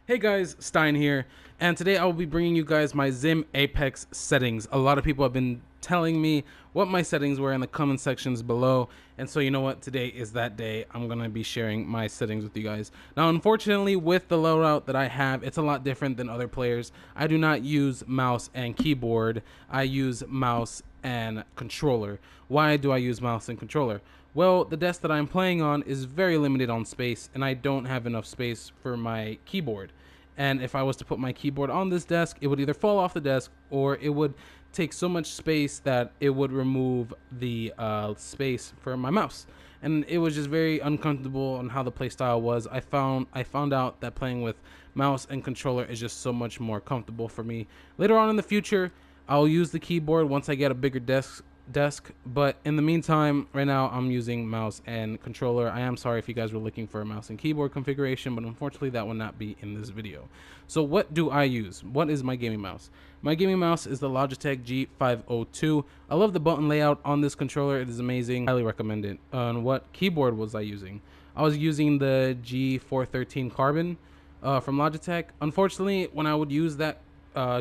Hey guys, Stein here, and today I will be bringing you guys my Xim Apex settings. A lot of people have been telling me what my settings were in the comment sections below, and so you know what, today is that day. I'm going to be sharing my settings with you guys. Now, unfortunately, with the loadout that I have, it's a lot different than other players. I do not use mouse and keyboard. I use mouse and controller. Why do I use mouse and controller? Well, the desk that I'm playing on is very limited on space, and I don't have enough space for my keyboard. And if I was to put my keyboard on this desk, it would either fall off the desk or it would take so much space that it would remove the space for my mouse. And it was just very uncomfortable on how the playstyle was. I found out that playing with mouse and controller is just so much more comfortable for me. Later on in the future, I'll use the keyboard once I get a bigger desk, but in the meantime, right now I'm using mouse and controller. I am sorry if you guys were looking for a mouse and keyboard configuration, but unfortunately that will not be in this video. So what do I use? What is my gaming mouse? My gaming mouse is the Logitech G502. I love the button layout on this controller. It is amazing. Highly recommend it. What keyboard was I using? I was using the G413 Carbon from Logitech. Unfortunately, when I would use that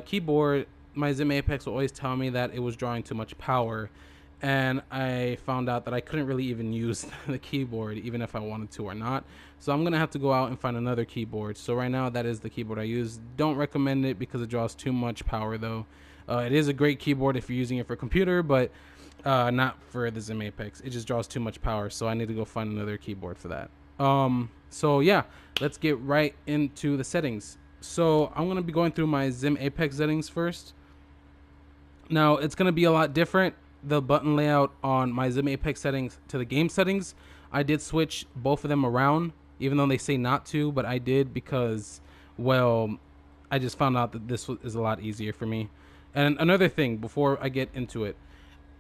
keyboard, my Xim Apex will always tell me that it was drawing too much power, and I found out that I couldn't really even use the keyboard even if I wanted to or not. So I'm gonna have to go out and find another keyboard. So right now that is the keyboard I use. Don't recommend it because it draws too much power though. It is a great keyboard if you're using it for a computer, but not for the Xim Apex. It just draws too much power, so I need to go find another keyboard for that. So yeah, let's get right into the settings. So I'm gonna be going through my Xim Apex settings first. Now, it's going to be a lot different, the button layout on my Xim Apex settings to the game settings. I did switch both of them around, even though they say not to, but I did because, well, I just found out that this is a lot easier for me. And another thing, before I get into it,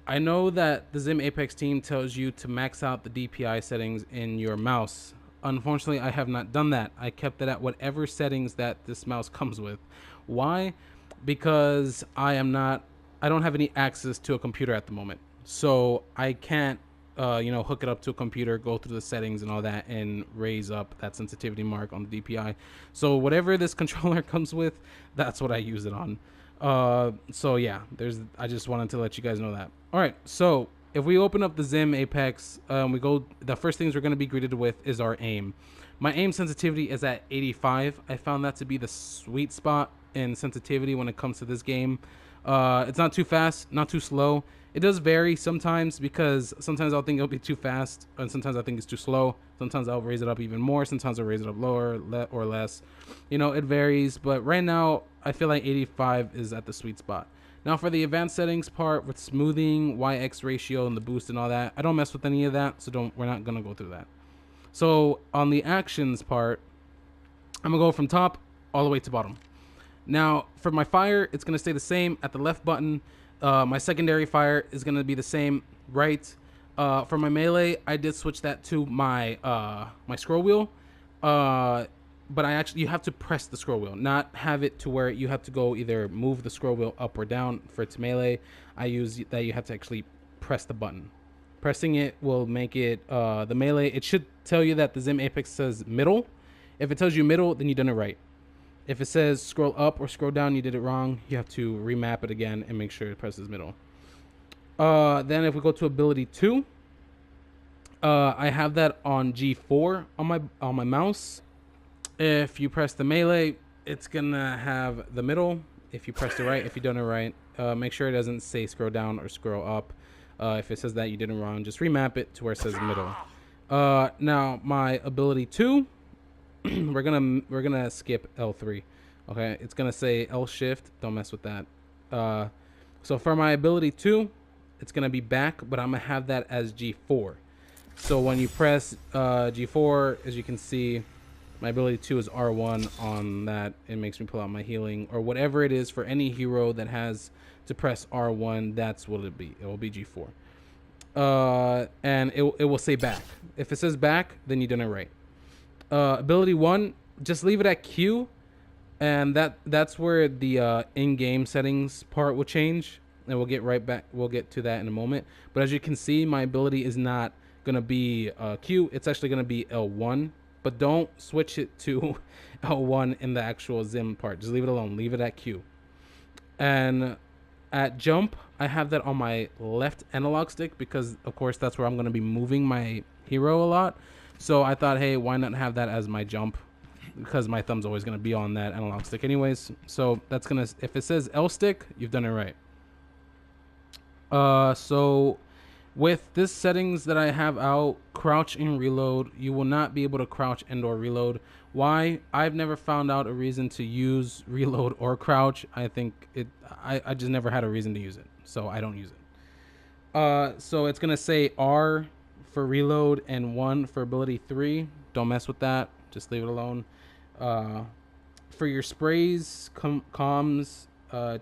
I know that the Xim Apex team tells you to max out the DPI settings in your mouse. Unfortunately, I have not done that. I kept it at whatever settings that this mouse comes with. Why? Because I don't have any access to a computer at the moment, so I can't hook it up to a computer, go through the settings and all that, and raise up that sensitivity mark on the DPI. So whatever this controller comes with, that's what I use it on. So yeah, I just wanted to let you guys know that. All right, so if we open up the Xim Apex, the first things we're going to be greeted with is our aim. My aim sensitivity is at 85. I found that to be the sweet spot in sensitivity when it comes to this game. It's not too fast, not too slow. It does vary sometimes because sometimes I'll think it'll be too fast, and sometimes I think it's too slow. Sometimes I'll raise it up even more. Sometimes I'll raise it up lower or less. You know, it varies. But right now, I feel like 85 is at the sweet spot. Now for the advanced settings part with smoothing, YX ratio, and the boost and all that, I don't mess with any of that, so we're not gonna go through that. So on the actions part, I'm gonna go from top all the way to bottom. Now, for my fire, it's going to stay the same at the left button. My secondary fire is going to be the same right. For my melee, I did switch that to my my scroll wheel. But you have to press the scroll wheel, not have it to where you have to go either move the scroll wheel up or down for it to melee. I use that you have to actually press the button. Pressing it will make it the melee. It should tell you that the Xim Apex says middle. If it tells you middle, then you've done it right. If it says scroll up or scroll down, you did it wrong. You have to remap it again and make sure it presses middle. Then if we go to ability 2, I have that on G4 on my mouse. If you press the melee, it's gonna have the middle. If you press the right, if you done it right, make sure it doesn't say scroll down or scroll up. If it says that you did it wrong, just remap it to where it says middle. Now my ability 2. we're gonna skip L3. Okay, it's gonna say L shift. Don't mess with that. So for my ability 2, it's gonna be back, but I'm gonna have that as G4. So when you press G4, as you can see, my ability 2 is R1 on that. It makes me pull out my healing or whatever it is for any hero that has to press R1. That's what it'll be. It will be G4. And it will say back. If it says back, then you done it right. Ability 1, just leave it at Q, and that's where the in-game settings part will change, and we'll get right back. We'll get to that in a moment. But as you can see, my ability is not gonna be Q. It's actually gonna be L1. but don't switch it to L1 in the actual Xim part. Just leave it alone. Leave it at Q. And at jump, I have that on my left analog stick because, of course, that's where I'm going to be moving my hero a lot. So I thought, hey, why not have that as my jump? Because my thumb's always going to be on that analog stick anyways. So that's going to, if it says L stick, you've done it right. So with this settings that I have out, crouch and reload, you will not be able to crouch and or reload. Why? I've never found out a reason to use reload or crouch. I think I just never had a reason to use it, so I don't use it. So it's gonna say R for reload and 1 for ability 3. Don't mess with that. Just leave it alone. For your sprays, comms,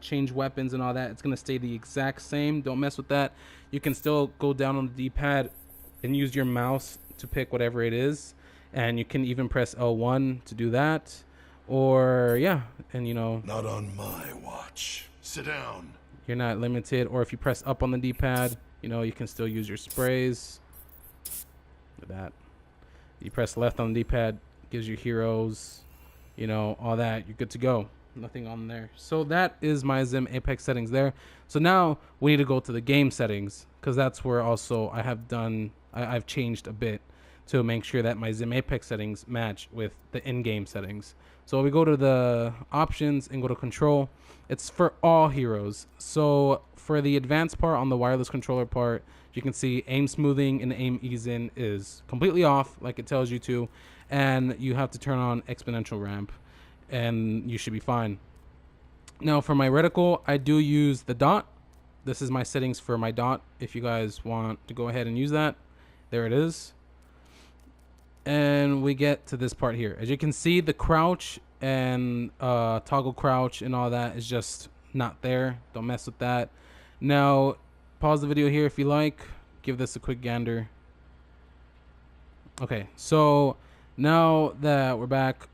change weapons and all that, it's gonna stay the exact same. Don't mess with that. You can still go down on the D-pad and use your mouse to pick whatever it is, and you can even press L1 to do that. Or yeah, and you know, not on my watch. Sit down. You're not limited. Or if you press up on the D-pad, you know, you can still use your sprays. Look at that. You press left on the D-pad, gives you heroes, you know, all that. You're good to go. Nothing on there. So that is my Xim Apex settings there. So now we need to go to the game settings, because that's where also I have done, I've changed a bit to make sure that my Xim Apex settings match with the in-game settings. So we go to the options and go to control. It's for all heroes. So for the advanced part, on the wireless controller part, you can see aim smoothing and aim ease in is completely off, like it tells you to, and you have to turn on exponential ramp, and you should be fine. Now for my reticle, I do use the dot. This is my settings for my dot. If you guys want to go ahead and use that, there it is. And we get to this part here. As you can see, the crouch and toggle crouch and all that is just not there. Don't mess with that. Now pause the video here if you like. Give this a quick gander. Okay, so now that we're back,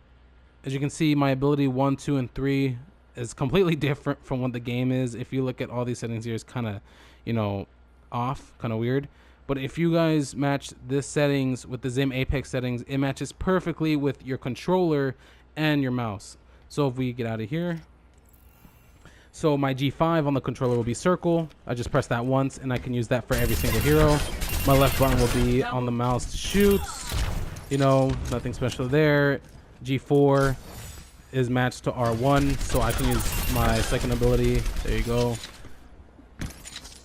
as you can see, my ability 1, 2, and 3 is completely different from what the game is. If you look at all these settings here, it's kind of, you know, off, kind of weird. But if you guys match this settings with the Xim Apex settings, it matches perfectly with your controller and your mouse. So if we get out of here, so my G5 on the controller will be circle. I just press that once and I can use that for every single hero. My left button will be on the mouse to shoot. You know, nothing special there. G4 is matched to R1, so I can use my second ability. There you go.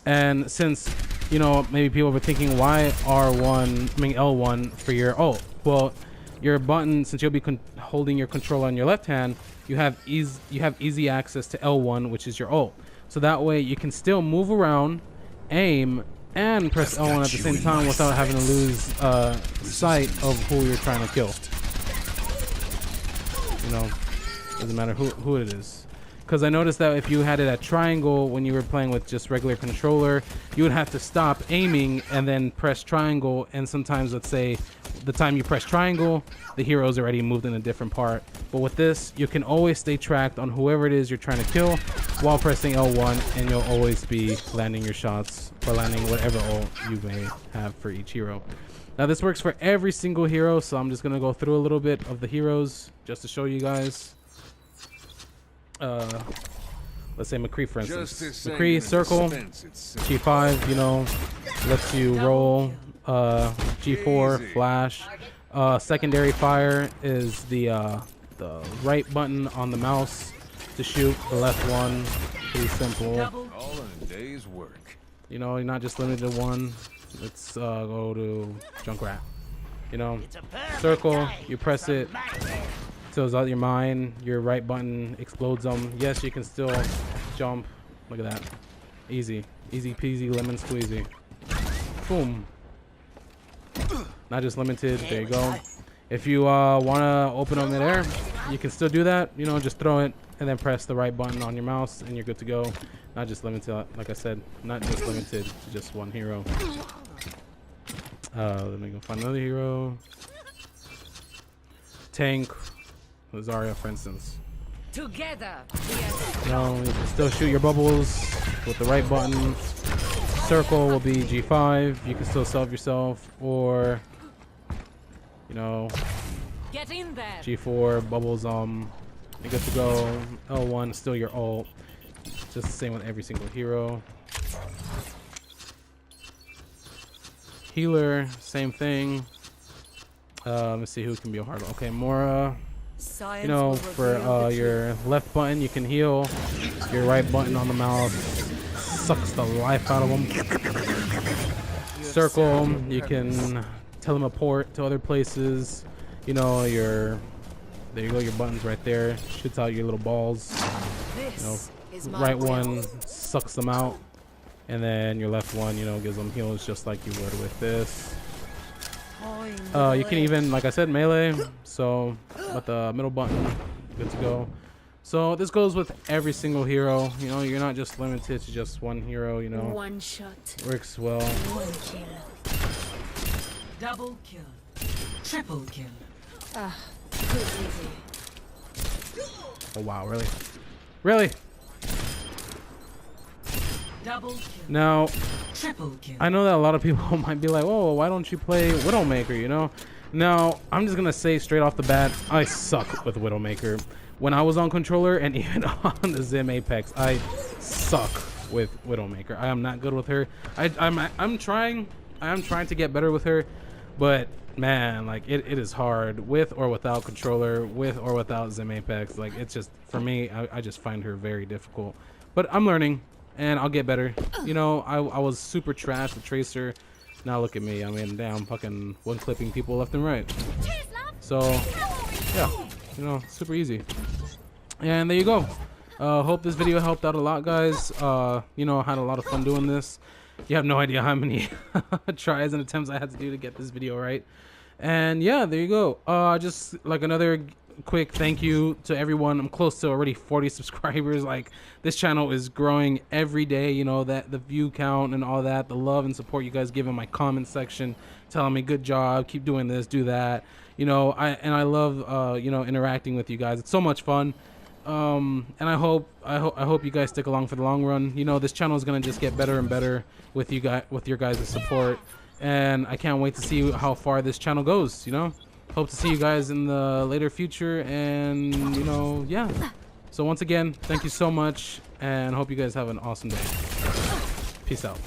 And since, you know, maybe people were thinking, why L1 for your ult? Well, your button, since you'll be holding your controller on your left hand, you have easy access to L1, which is your ult. So that way you can still move around, aim, and press L1 at the same time without having to lose sight of who you're trying to kill. You know, doesn't matter who it is. Because I noticed that if you had it at triangle when you were playing with just regular controller, you would have to stop aiming and then press triangle. And sometimes, let's say, the time you press triangle, the hero's already moved in a different part. But with this, you can always stay tracked on whoever it is you're trying to kill while pressing L1, and you'll always be landing your shots or landing whatever ult you may have for each hero. Now this works for every single hero, so I'm just going to go through a little bit of the heroes just to show you guys. Let's say McCree, for instance. McCree, circle, G5, you know, lets you roll. G4, flash. Secondary fire is the right button on the mouse to shoot. The left one, pretty simple. All in a day's work. You know, you're not just limited to one. Let's go to Junkrat. You know, circle, you press it. Fills out your mine, your right button explodes them. Yes, you can still jump. Look at that. Easy. Easy peasy lemon squeezy. Boom. Not just limited. There you go. If you want to open them in air, you can still do that. You know, just throw it and then press the right button on your mouse and you're good to go. Not just limited, like I said, not just limited to just one hero. Let me go find another hero. Tank. Zarya, for instance. Together, no, you can still shoot your bubbles with the right button. Circle will be G5. You can still salve yourself, or you know, Get in there. G4 bubbles. You're good to go. L1 still your ult. Just the same with every single hero. Healer, same thing. Let me see who can be a hard one. Okay, Mora. You know, for your left button, you can heal. Your right button on the mouse sucks the life out of them. Circle, you can teleport to other places. You know, there you go, your buttons right there. Shoots out your little balls. You know, right one sucks them out. And then your left one, you know, gives them heals just like you would with this. You can even, like I said, melee. So, with the middle button, good to go. So this goes with every single hero. You know, you're not just limited to just one hero. You know, one shot. Works well. One kill. Double kill. Triple kill. Ah, too easy. Oh wow, really? Really? Double kill. Now, Triple kill. I know that a lot of people might be like, "Oh, why don't you play Widowmaker?" You know. Now, I'm just gonna say straight off the bat, I suck with Widowmaker. When I was on controller and even on the Xim Apex, I suck with Widowmaker. I am not good with her. I'm trying to get better with her, but man, like it is hard with or without controller, with or without Xim Apex. Like it's just, for me, I just find her very difficult. But I'm learning and I'll get better. You know, I was super trash with Tracer. Now look at me. I mean, damn, fucking one clipping people left and right. So yeah, you know, super easy. And there you go. Hope this video helped out a lot, guys. You know, I had a lot of fun doing this. You have no idea how many tries and attempts I had to do to get this video right. And yeah, there you go. Just like another quick thank you to everyone. I'm close to already 40 subscribers. Like, this channel is growing every day. You know, that the view count and all that, the love and support you guys give in my comment section, telling me good job, keep doing this, do that. You know, I love you know, interacting with you guys. It's so much fun. And I hope you guys stick along for the long run. You know, this channel is gonna just get better and better with you guys, with your guys' support, and I can't wait to see how far this channel goes. You know, hope to see you guys in the later future, and you know, yeah. So once again, thank you so much, and hope you guys have an awesome day. Peace out.